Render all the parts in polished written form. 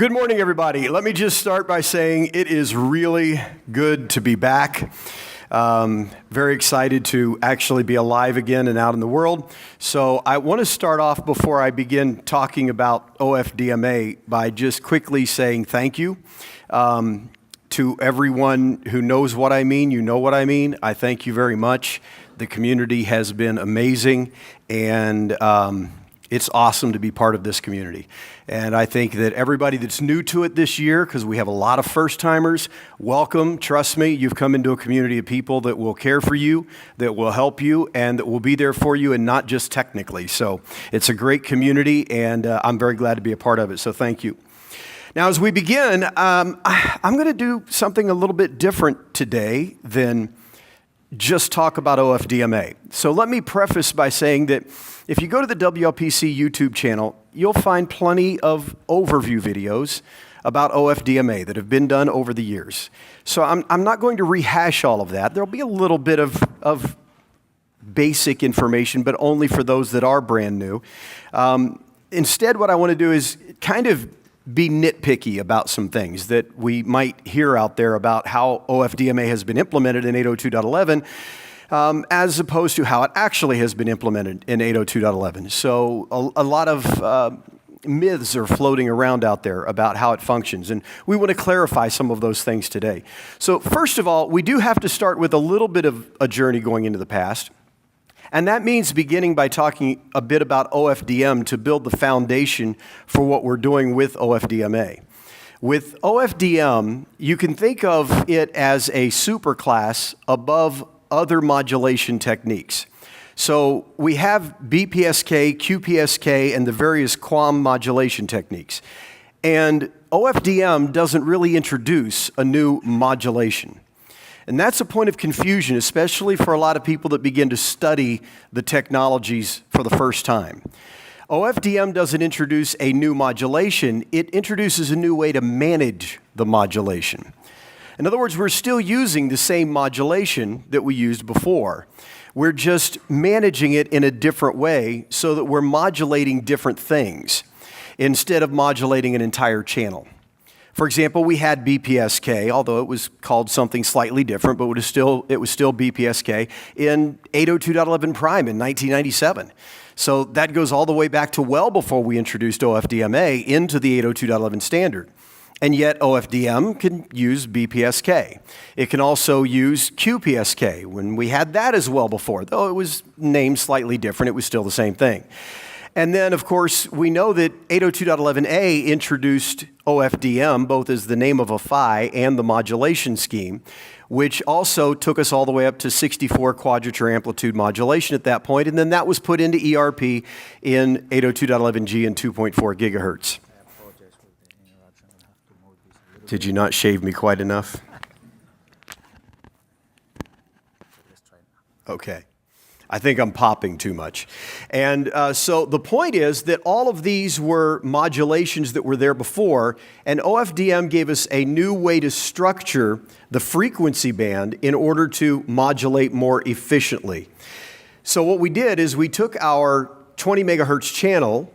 Good morning, everybody. Let me just start by saying it is really good to be back. Very excited to actually be alive again and out in the world. So I want to start off before I begin talking about OFDMA by just quickly saying thank you to everyone who knows what I mean. You know what I mean. I thank you very much. The community has been amazing, and it's awesome to be part of this community. And I think that everybody that's new to it this year, because we have a lot of first-timers, welcome. Trust me, you've come into a community of people that will care for you, that will help you, and that will be there for you, and not just technically. So it's a great community, and I'm very glad to be a part of it, so thank you. Now, as we begin, I'm going to do something a little bit different today than just talk about OFDMA. So let me preface by saying that if you go to the WLPC YouTube channel, you'll find plenty of overview videos about OFDMA that have been done over the years. So I'm not going to rehash all of that. There'll be a little bit of basic information, but only for those that are brand new. Instead, what I want to do is kind of be nitpicky about some things that we might hear out there about how OFDMA has been implemented in 802.11 as opposed to how it actually has been implemented in 802.11. So a lot of myths are floating around out there about how it functions, and we want to clarify some of those things today. So first of all, we do have to start with a little bit of a journey going into the past. And that means beginning by talking a bit about OFDM to build the foundation for what we're doing with OFDMA. With OFDM, you can think of it as a superclass above other modulation techniques. So we have BPSK, QPSK, and the various QAM modulation techniques. And OFDM doesn't really introduce a new modulation. And that's a point of confusion, especially for a lot of people that begin to study the technologies for the first time. OFDM doesn't introduce a new modulation, it introduces a new way to manage the modulation. In other words, we're still using the same modulation that we used before. We're just managing it in a different way so that we're modulating different things instead of modulating an entire channel. For example, we had BPSK, although it was called something slightly different, but it was still BPSK in 802.11 prime in 1997. So that goes all the way back to well before we introduced OFDMA into the 802.11 standard. And yet OFDM can use BPSK. It can also use QPSK when we had that as well before. Though it was named slightly different, it was still the same thing. And then, of course, we know that 802.11a introduced OFDM, both as the name of a PHY and the modulation scheme, which also took us all the way up to 64 quadrature amplitude modulation at that point, and then that was put into ERP in 802.11g and 2.4 gigahertz. Did you not shave me quite enough? Okay. I think I'm popping too much. And so the point is that all of these were modulations that were there before, and OFDM gave us a new way to structure the frequency band in order to modulate more efficiently. So what we did is we took our 20 megahertz channel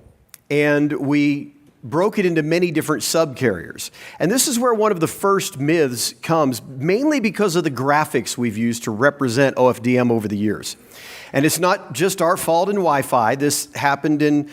and we broke it into many different subcarriers. And this is where one of the first myths comes, mainly because of the graphics we've used to represent OFDM over the years. And it's not just our fault in Wi-Fi. This happened in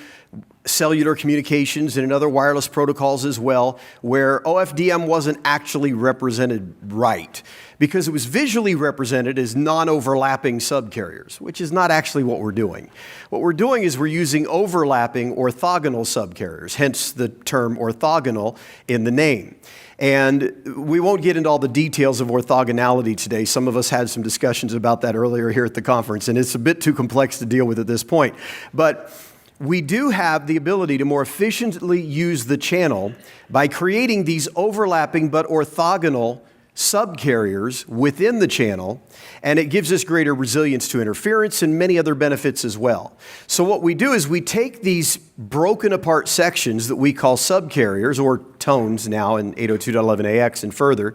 cellular communications and in other wireless protocols as well, where OFDM wasn't actually represented right, because it was visually represented as non-overlapping subcarriers, which is not actually what we're doing. What we're doing is we're using overlapping orthogonal subcarriers, hence the term orthogonal in the name. And we won't get into all the details of orthogonality today. Some of us had some discussions about that earlier here at the conference, and it's a bit too complex to deal with at this point. But we do have the ability to more efficiently use the channel by creating these overlapping but orthogonal subcarriers within the channel, and it gives us greater resilience to interference and many other benefits as well. So what we do is we take these broken apart sections that we call subcarriers, or tones now in 802.11ax and further,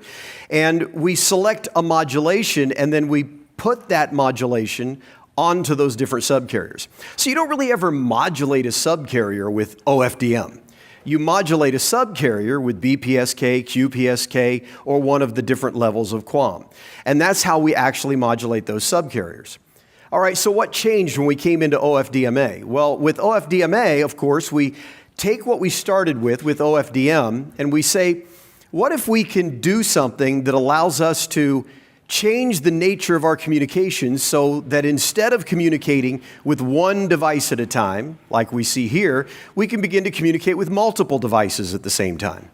and we select a modulation, and then we put that modulation onto those different subcarriers. So you don't really ever modulate a subcarrier with OFDM. you modulate a subcarrier with BPSK, QPSK, or one of the different levels of QAM. And that's how we actually modulate those subcarriers. All right, so what changed when we came into OFDMA? Well, with OFDMA, of course, we take what we started with OFDM, and we say, what if we can do something that allows us to change the nature of our communications so that instead of communicating with one device at a time, like we see here, we can begin to communicate with multiple devices at the same time.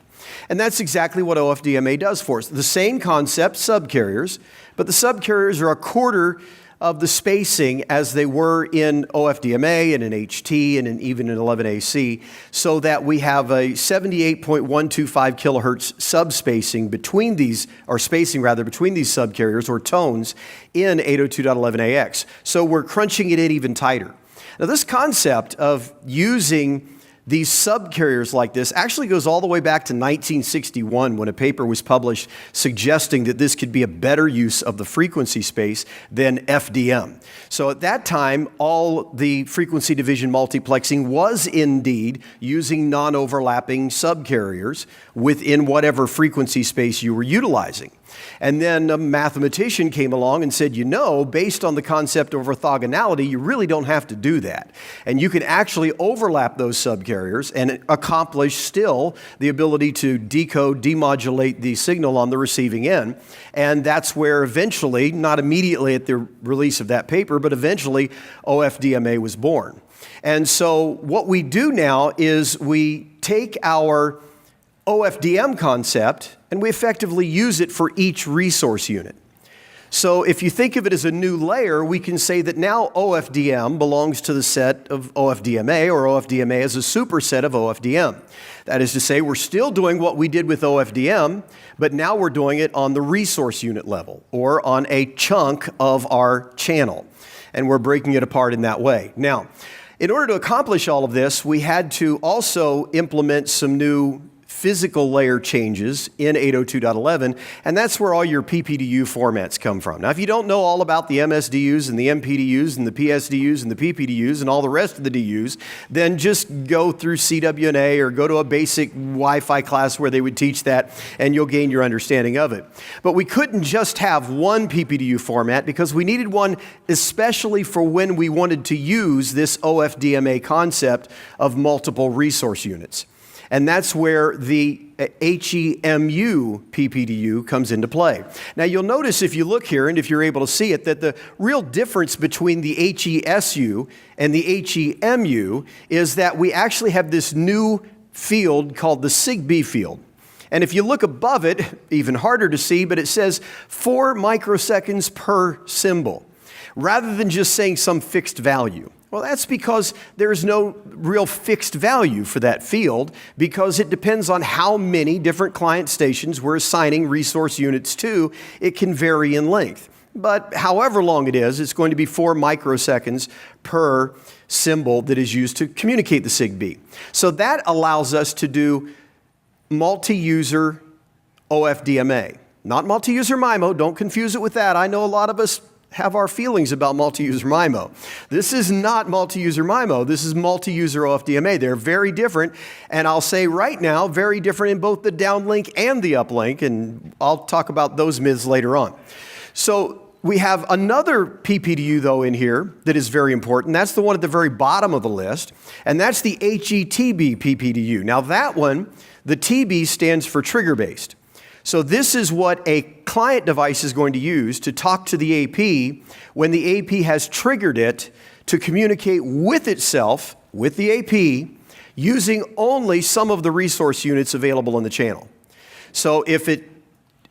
And that's exactly what OFDMA does for us. The same concept, subcarriers, but the subcarriers are a quarter of the spacing as they were in OFDMA and in HT and even in 11AC, so that we have a 78.125 kilohertz subspacing between these, or spacing rather, between these subcarriers or tones in 802.11ax. So we're crunching it in even tighter. Now this concept of using these subcarriers like this actually goes all the way back to 1961 when a paper was published suggesting that this could be a better use of the frequency space than FDM. So at that time, all the frequency division multiplexing was indeed using non-overlapping subcarriers within whatever frequency space you were utilizing. And then a mathematician came along and said, you know, based on the concept of orthogonality, you really don't have to do that. And you can actually overlap those subcarriers and accomplish still the ability to decode, demodulate the signal on the receiving end. And that's where eventually, not immediately at the release of that paper, but eventually OFDMA was born. And so what we do now is we take our OFDM concept and we effectively use it for each resource unit. So if you think of it as a new layer, we can say that now OFDM belongs to the set of OFDMA, or OFDMA is a superset of OFDM. That is to say, we're still doing what we did with OFDM, but now we're doing it on the resource unit level, or on a chunk of our channel. And we're breaking it apart in that way. Now, in order to accomplish all of this, we had to also implement some new physical layer changes in 802.11, and that's where all your PPDU formats come from. Now, if you don't know all about the MSDUs and the MPDUs and the PSDUs and the PPDUs and all the rest of the DUs, then just go through CWNA or go to a basic Wi-Fi class where they would teach that, and you'll gain your understanding of it. But we couldn't just have one PPDU format because we needed one especially for when we wanted to use this OFDMA concept of multiple resource units. And that's where the HEMU PPDU comes into play. Now you'll notice if you look here and if you're able to see it that the real difference between the HESU and the HEMU is that we actually have this new field called the SIG-B field. And if you look above it, even harder to see, but it says 4 microseconds per symbol, rather than just saying some fixed value. Well, that's because there's no real fixed value for that field because it depends on how many different client stations we're assigning resource units to. It can vary in length. But however long it is, it's going to be 4 microseconds per symbol that is used to communicate the SIG-B. So that allows us to do multi-user OFDMA. Not multi-user MIMO, don't confuse it with that. I know a lot of us have our feelings about multi-user MIMO. This is not multi-user MIMO, this is multi-user OFDMA. They're very different, and I'll say right now, very different in both the downlink and the uplink, and I'll talk about those myths later on. So we have another PPDU though in here that is very important. That's the one at the very bottom of the list, and that's the HETB PPDU. Now that one, the TB stands for trigger-based. So this is what a client device is going to use to talk to the AP when the AP has triggered it to communicate with itself, with the AP, using only some of the resource units available in the channel. So if it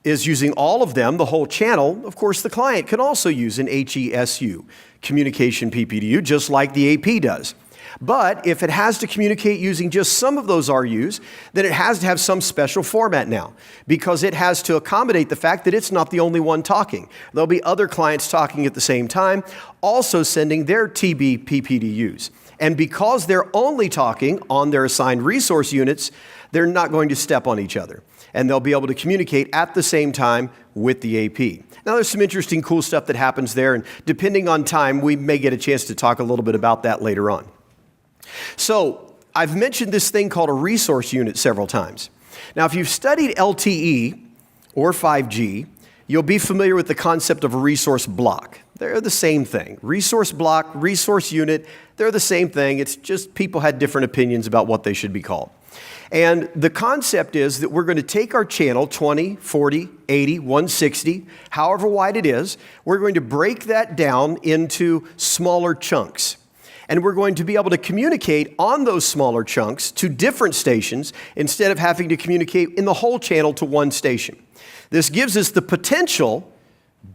is using all of them, the whole channel, of course the client can also use an HESU, communication PPDU, just like the AP does. But if it has to communicate using just some of those RUs, then it has to have some special format now because it has to accommodate the fact that it's not the only one talking. There'll be other clients talking at the same time, also sending their TB PPDUs. And because they're only talking on their assigned resource units, they're not going to step on each other. And they'll be able to communicate at the same time with the AP. Now there's some interesting cool stuff that happens there, and depending on time, we may get a chance to talk a little bit about that later on. So I've mentioned this thing called a resource unit several times. Now, if you've studied LTE or 5G, you'll be familiar with the concept of a resource block. They're the same thing. Resource block, resource unit, they're the same thing. It's just people had different opinions about what they should be called. And the concept is that we're going to take our channel, 20, 40, 80, 160, however wide it is, we're going to break that down into smaller chunks. And we're going to be able to communicate on those smaller chunks to different stations instead of having to communicate in the whole channel to one station. This gives us the potential,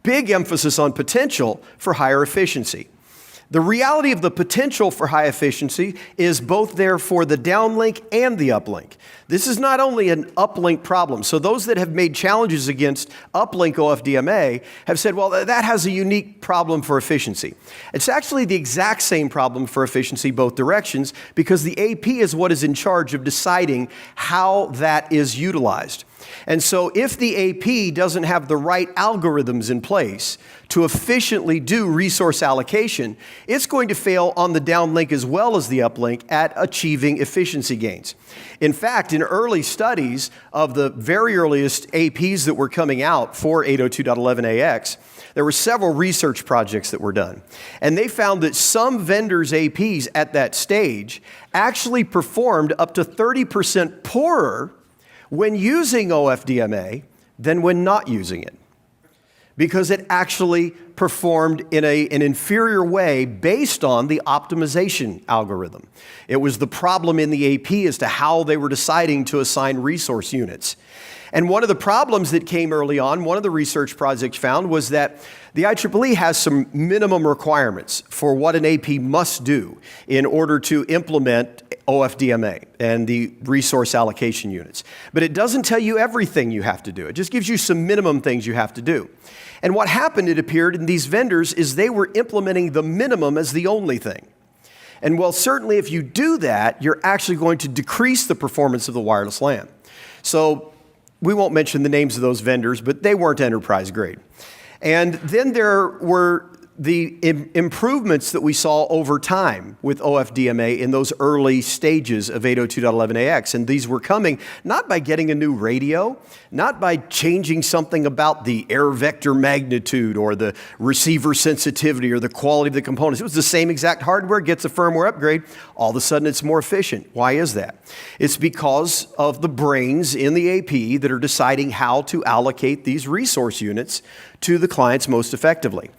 big emphasis on potential, for higher efficiency. The reality of the potential for high efficiency is both there for the downlink and the uplink. This is not only an uplink problem. So those that have made challenges against uplink OFDMA have said, well, that has a unique problem for efficiency. It's actually the exact same problem for efficiency both directions, because the AP is what is in charge of deciding how that is utilized. And so if the AP doesn't have the right algorithms in place to efficiently do resource allocation, it's going to fail on the downlink as well as the uplink at achieving efficiency gains. In fact, in early studies of the very earliest APs that were coming out for 802.11ax, there were several research projects that were done. And they found that some vendors' APs at that stage actually performed up to 30% poorer when using OFDMA than when not using it, because it actually performed in an inferior way based on the optimization algorithm. It was the problem in the AP as to how they were deciding to assign resource units. And one of the problems that came early on, one of the research projects found, was that the IEEE has some minimum requirements for what an AP must do in order to implement OFDMA and the resource allocation units. But it doesn't tell you everything you have to do. It just gives you some minimum things you have to do. And what happened, it appeared, in these vendors is they were implementing the minimum as the only thing. And well, certainly if you do that, you're actually going to decrease the performance of the wireless LAN. So we won't mention the names of those vendors, but they weren't enterprise grade. And then there were the improvements that we saw over time with OFDMA in those early stages of 802.11ax. And these were coming not by getting a new radio, not by changing something about the air vector magnitude or the receiver sensitivity or the quality of the components. It was the same exact hardware, gets a firmware upgrade. All of a sudden it's more efficient. Why is that? It's because of the brains in the AP that are deciding how to allocate these resource units to the clients most effectively.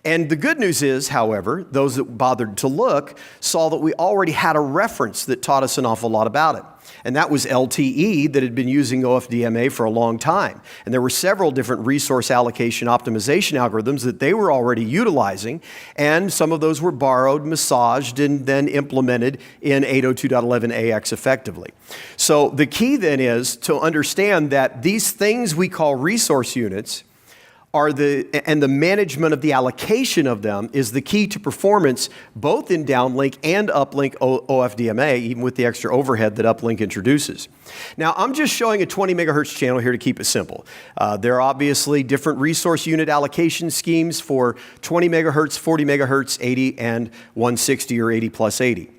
And the good news is, however, those that bothered to look saw that we already had a reference that taught us an awful lot about it. And that was LTE, that had been using OFDMA for a long time. And there were several different resource allocation optimization algorithms that they were already utilizing. And some of those were borrowed, massaged, and then implemented in 802.11ax effectively. So the key then is to understand that these things we call resource units and the management of the allocation of them is the key to performance both in downlink and uplink OFDMA, even with the extra overhead that uplink introduces. Now, I'm just showing a 20 megahertz channel here to keep it simple. There are obviously different resource unit allocation schemes for 20 megahertz, 40 megahertz, 80, and 160 or 80 plus 80.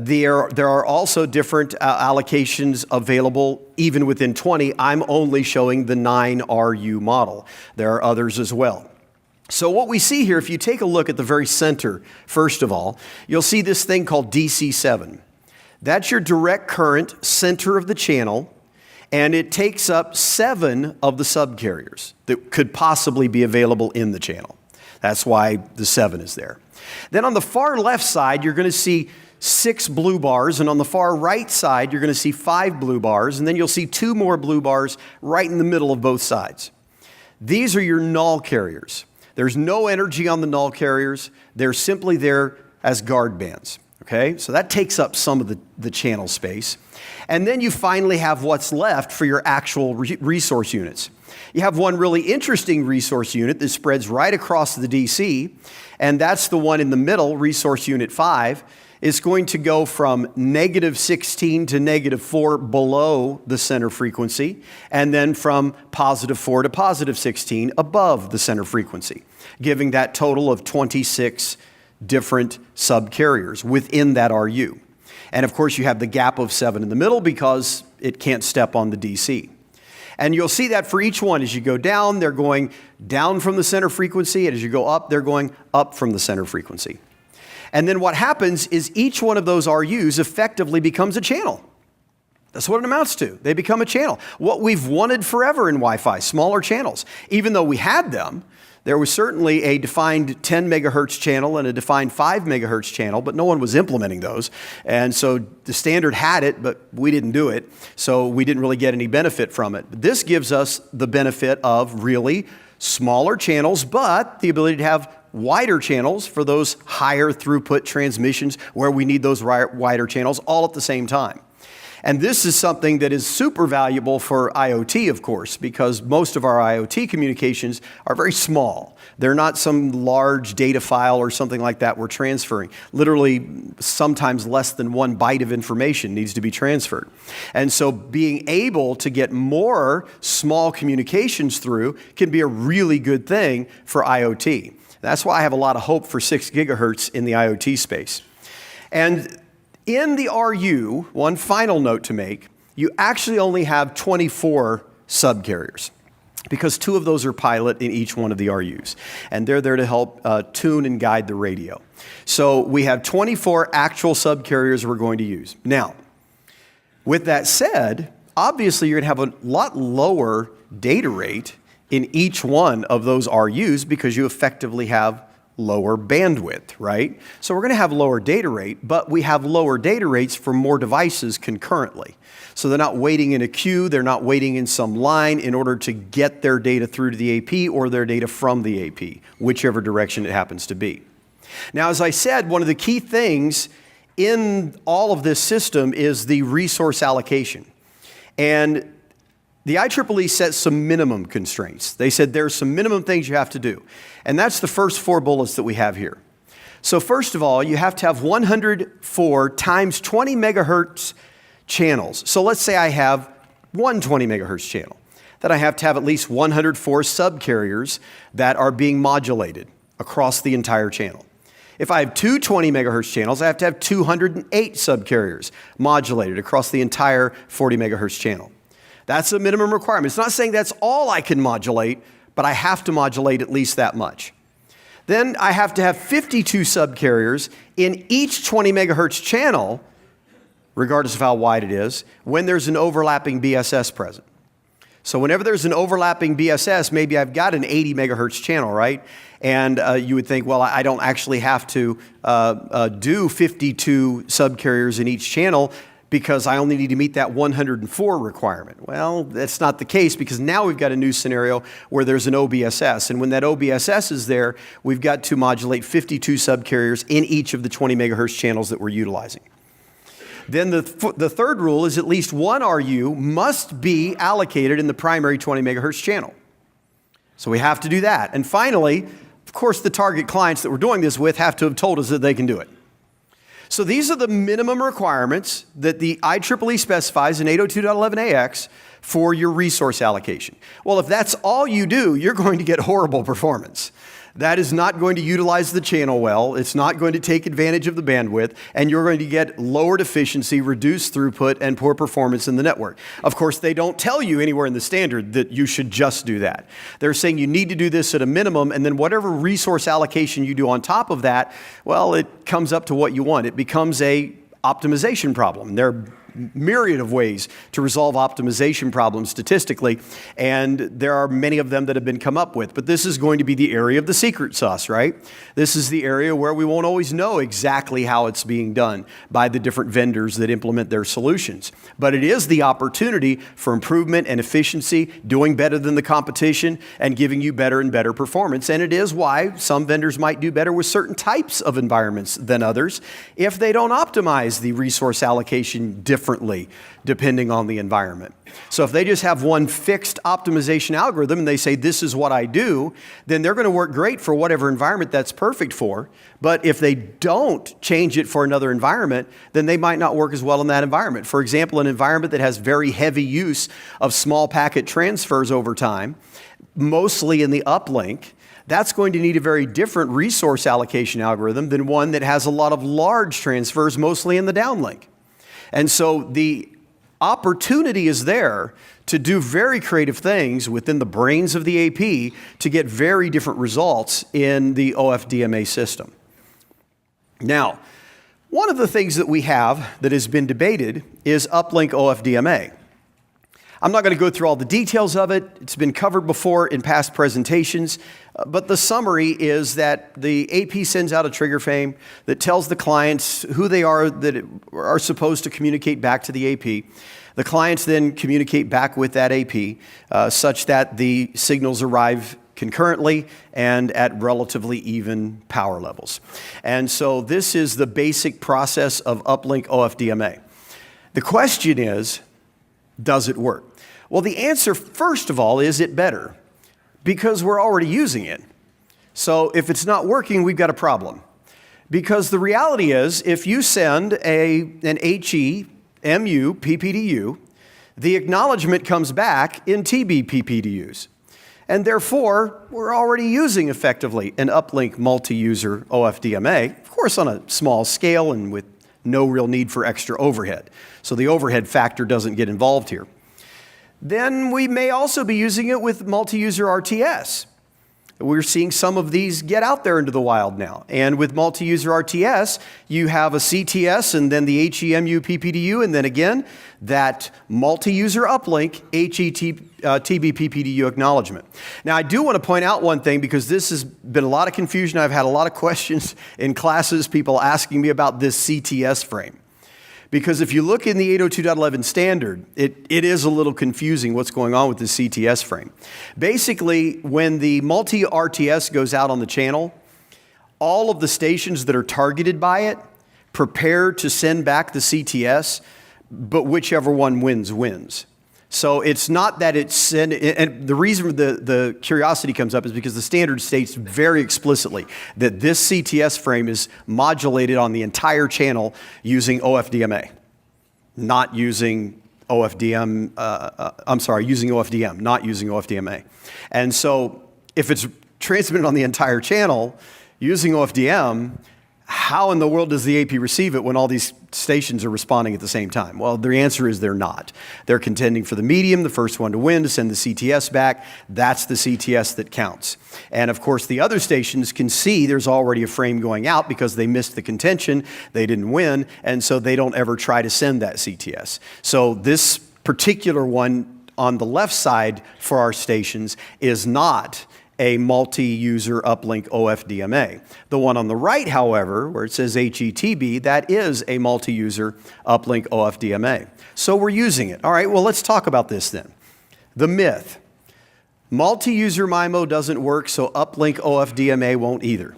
There are also different allocations available even within 20. I'm only showing the 9RU model. There are others as well. So what we see here, if you take a look at the very center, first of all, you'll see this thing called DC7. That's your direct current center of the channel, and it takes up 7 of the subcarriers that could possibly be available in the channel. That's why the 7 is there. Then on the far left side, you're going to see 6 blue bars, and on the far right side, you're going to see 5 blue bars, and then you'll see 2 more blue bars right in the middle of both sides. These are your null carriers. There's no energy on the null carriers. They're simply there as guard bands. Okay, so that takes up some of the channel space. And then you finally have what's left for your actual resource units. You have one really interesting resource unit that spreads right across the DC, and that's the one in the middle, resource unit 5. It's going to go from -16 to -4 below the center frequency, and then from +4 to +16 above the center frequency, giving that total of 26 different subcarriers within that RU. And of course, you have the gap of 7 in the middle because it can't step on the DC. And you'll see that for each one. As you go down, they're going down from the center frequency, and as you go up, they're going up from the center frequency. And then what happens is each one of those RUs effectively becomes a channel. That's what it amounts to. They become a channel. What we've wanted forever in Wi-Fi, smaller channels. Even though we had them, there was certainly a defined 10 megahertz channel and a defined 5 megahertz channel, but no one was implementing those. And so the standard had it, but we didn't do it. So we didn't really get any benefit from it. But this gives us the benefit of really smaller channels, but the ability to have wider channels for those higher throughput transmissions where we need those wider channels all at the same time. And this is something that is super valuable for IoT, of course, because most of our IoT communications are very small. They're not some large data file or something like that we're transferring. Literally, sometimes less than 1 byte of information needs to be transferred. And so being able to get more small communications through can be a really good thing for IoT. That's why I have a lot of hope for 6 gigahertz in the IoT space. And in the RU, one final note to make, you actually only have 24 subcarriers because 2 of those are pilot in each one of the RUs. And they're there to help tune and guide the radio. So we have 24 actual subcarriers we're going to use. Now, with that said, obviously you're going to have a lot lower data rate in each one of those RUs because you effectively have lower bandwidth, right? So we're going to have lower data rate, but we have lower data rates for more devices concurrently. So they're not waiting in a queue, they're not waiting in some line in order to get their data through to the AP or their data from the AP, whichever direction it happens to be. Now, as I said, one of the key things in all of this system is the resource allocation. And the IEEE sets some minimum constraints. They said there's some minimum things you have to do. And that's the first 4 bullets that we have here. So first of all, you have to have 104 times 20 megahertz channels. So let's say I have one 20 megahertz channel. Then I have to have at least 104 subcarriers that are being modulated across the entire channel. If I have 2 20 megahertz channels, I have to have 208 subcarriers modulated across the entire 40 megahertz channel. That's a minimum requirement. It's not saying that's all I can modulate, but I have to modulate at least that much. Then I have to have 52 subcarriers in each 20 megahertz channel, regardless of how wide it is, when there's an overlapping BSS present. So whenever there's an overlapping BSS, maybe I've got an 80 megahertz channel, right? And you would think, well, I don't actually have to do 52 subcarriers in each channel because I only need to meet that 104 requirement. Well, that's not the case because now we've got a new scenario where there's an OBSS. And when that OBSS is there, we've got to modulate 52 subcarriers in each of the 20 megahertz channels that we're utilizing. Then the third rule is at least one RU must be allocated in the primary 20 megahertz channel. So we have to do that. And finally, of course, the target clients that we're doing this with have to have told us that they can do it. So these are the minimum requirements that the IEEE specifies in 802.11ax for your resource allocation. Well, if that's all you do, you're going to get horrible performance. That is not going to utilize the channel well, it's not going to take advantage of the bandwidth, and you're going to get lowered efficiency, reduced throughput, and poor performance in the network. Of course, they don't tell you anywhere in the standard that you should just do that. They're saying you need to do this at a minimum, and then whatever resource allocation you do on top of that, well, it comes up to what you want. It becomes a optimization problem. There are myriad of ways to resolve optimization problems statistically, and there are many of them that have been come up with. But this is going to be the area of the secret sauce, right? This is the area where we won't always know exactly how it's being done by the different vendors that implement their solutions. But it is the opportunity for improvement and efficiency, doing better than the competition, and giving you better and better performance. And it is why some vendors might do better with certain types of environments than others if they don't optimize the resource allocation differently depending on the environment. So if they just have one fixed optimization algorithm and they say, this is what I do, then they're going to work great for whatever environment that's perfect for. But if they don't change it for another environment, then they might not work as well in that environment. For example, an environment that has very heavy use of small packet transfers over time, mostly in the uplink, That's going to need a very different resource allocation algorithm than one that has a lot of large transfers, mostly in the downlink. And so the opportunity is there to do very creative things within the brains of the AP to get very different results in the OFDMA system. Now, one of the things that we have that has been debated is uplink OFDMA. I'm not going to go through all the details of it. It's been covered before in past presentations, but the summary is that the AP sends out a trigger frame that tells the clients who they are that are supposed to communicate back to the AP. The clients then communicate back with that AP such that the signals arrive concurrently and at relatively even power levels. And so this is the basic process of uplink OFDMA. The question is, does it work? Well, the answer, first of all, is it better? Because we're already using it. So if it's not working, we've got a problem. Because the reality is, if you send an HE-MU PPDU, the acknowledgement comes back in TB PPDUs. And therefore, we're already using effectively an uplink multi-user OFDMA, of course on a small scale and with no real need for extra overhead. So the overhead factor doesn't get involved here. Then we may also be using it with multi-user RTS. We're seeing some of these get out there into the wild now. And with multi-user RTS, you have a CTS and then the HEMU PPDU, and then again, that multi-user uplink TB PPDU acknowledgement. Now, I do want to point out one thing because this has been a lot of confusion. I've had a lot of questions in classes, people asking me about this CTS frame. Because if you look in the 802.11 standard, it is a little confusing what's going on with the CTS frame. Basically, when the multi-RTS goes out on the channel, all of the stations that are targeted by it prepare to send back the CTS, but whichever one wins. So it's not that it's, and the reason the curiosity comes up is because the standard states very explicitly that this CTS frame is modulated on the entire channel using OFDMA, not using OFDM, using OFDM, not using OFDMA. And so if it's transmitted on the entire channel using OFDM, how in the world does the AP receive it when all these stations are responding at the same time? Well, the answer is they're not. They're contending for the medium, the first one to win, to send the CTS back. That's the CTS that counts. And of course, the other stations can see there's already a frame going out because they missed the contention, they didn't win, and so they don't ever try to send that CTS. So this particular one on the left side for our stations is not a multi-user uplink OFDMA. The one on the right, however, where it says HETB, that is a multi-user uplink OFDMA. So we're using it. All right, well, let's talk about this then. The myth. Multi-user MIMO doesn't work, so uplink OFDMA won't either.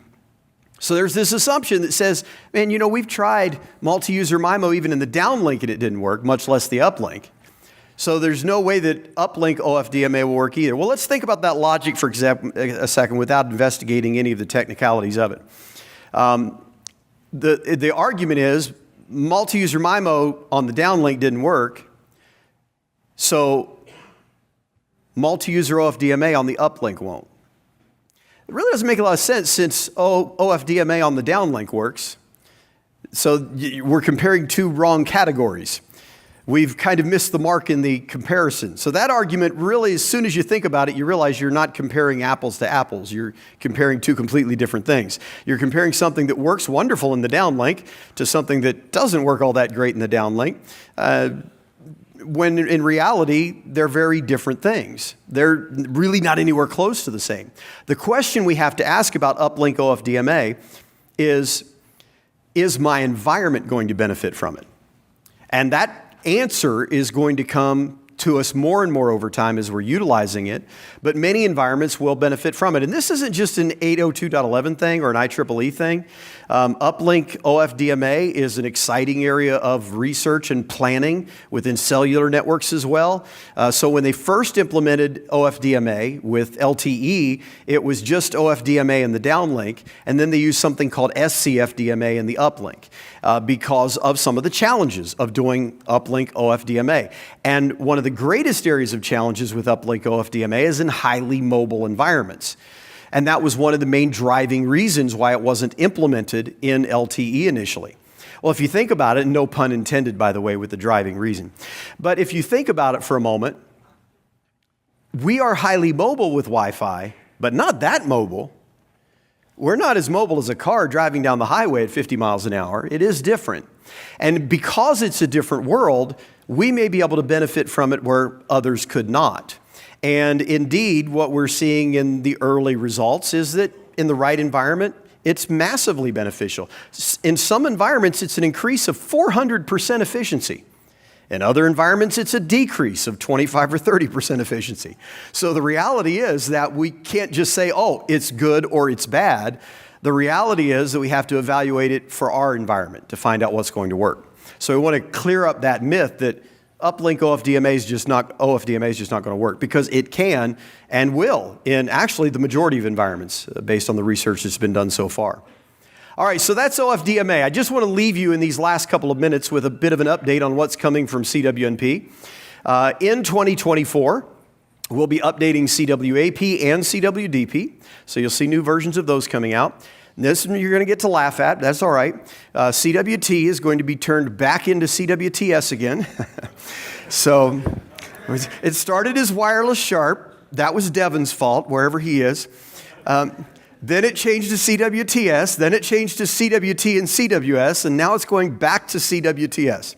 So there's this assumption that says, man, you know, we've tried multi-user MIMO even in the downlink and it didn't work, much less the uplink. So there's no way that uplink OFDMA will work either. Well, let's think about that logic for a second without investigating any of the technicalities of it. The argument is multi-user MIMO on the downlink didn't work, so multi-user OFDMA on the uplink won't. It really doesn't make a lot of sense since OFDMA on the downlink works. So we're comparing two wrong categories. We've kind of missed the mark in the comparison. So that argument really, as soon as you think about it, you realize you're not comparing apples to apples. You're comparing two completely different things. You're comparing something that works wonderful in the downlink to something that doesn't work all that great in the downlink, when in reality, they're very different things. They're really not anywhere close to the same. The question we have to ask about uplink OFDMA is my environment going to benefit from it? And that answer is going to come to us more and more over time as we're utilizing it, but many environments will benefit from it. And this isn't just an 802.11 thing or an IEEE thing. Uplink OFDMA is an exciting area of research and planning within cellular networks as well. So when they first implemented OFDMA with LTE, it was just OFDMA in the downlink, and then they used something called SCFDMA in the uplink because of some of the challenges of doing uplink OFDMA. And one of the greatest areas of challenges with uplink OFDMA is in highly mobile environments. And that was one of the main driving reasons why it wasn't implemented in LTE initially. Well, if you think about it, no pun intended, by the way, with the driving reason. But if you think about it for a moment, we are highly mobile with Wi-Fi, but not that mobile. We're not as mobile as a car driving down the highway at 50 miles an hour. It is different. And because it's a different world, we may be able to benefit from it where others could not. And indeed, what we're seeing in the early results is that in the right environment, it's massively beneficial. In some environments, it's an increase of 400% efficiency. In other environments, it's a decrease of 25 or 30% efficiency. So the reality is that we can't just say, oh, it's good or it's bad. The reality is that we have to evaluate it for our environment to find out what's going to work. So we want to clear up that myth that uplink OFDMA is just not going to work, because it can and will in actually the majority of environments based on the research that's been done so far. All right, so that's OFDMA. I just want to leave you in these last couple of minutes with a bit of an update on what's coming from CWNP. In 2024, we'll be updating CWAP and CWDP, so you'll see new versions of those coming out. This you're going to get to laugh at. That's all right. CWT is going to be turned back into CWTS again. So it started as wireless sharp. That was Devin's fault, wherever he is. Then it changed to CWTS. Then it changed to CWT and CWS. And now it's going back to CWTS.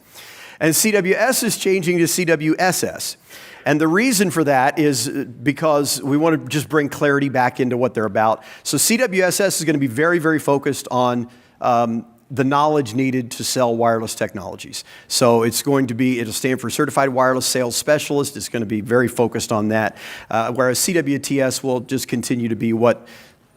And CWS is changing to CWSS. And the reason for that is because we want to just bring clarity back into what they're about. So CWSS is going to be very, very focused on the knowledge needed to sell wireless technologies. So it'll stand for Certified Wireless Sales Specialist. It's going to be very focused on that. Whereas CWTS will just continue to be what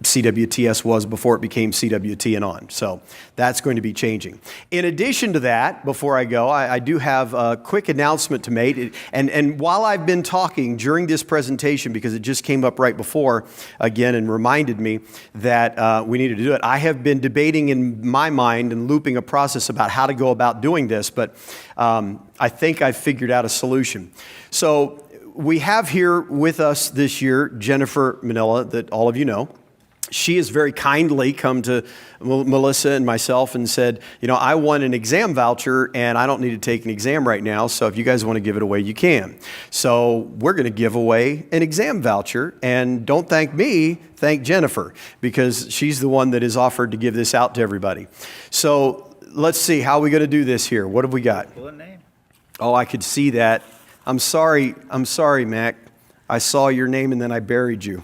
CWTS was before it became CWT and on. So that's going to be changing. In addition to that, before I go, I do have a quick announcement to make. And while I've been talking during this presentation, because it just came up right before again and reminded me that we needed to do it, I have been debating in my mind and looping a process about how to go about doing this, but I think I've figured out a solution. So we have here with us this year Jennifer Manila, that all of you know. She has very kindly come to Melissa and myself and said, I want an exam voucher and I don't need to take an exam right now. So if you guys want to give it away, you can. So we're going to give away an exam voucher, and don't thank me, thank Jennifer, because she's the one that has offered to give this out to everybody. So let's see, how are we going to do this here? What have we got? Full name. Oh, I could see that. I'm sorry, Mac. I saw your name and then I buried you.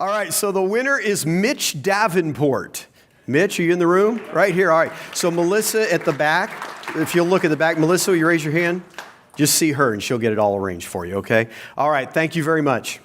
All right, so the winner is Mitch Davenport. Mitch, are you in the room? Right here. All right. So Melissa at the back, if you'll look at the back. Melissa, will you raise your hand? Just see her and she'll get it all arranged for you, okay? All right, thank you very much.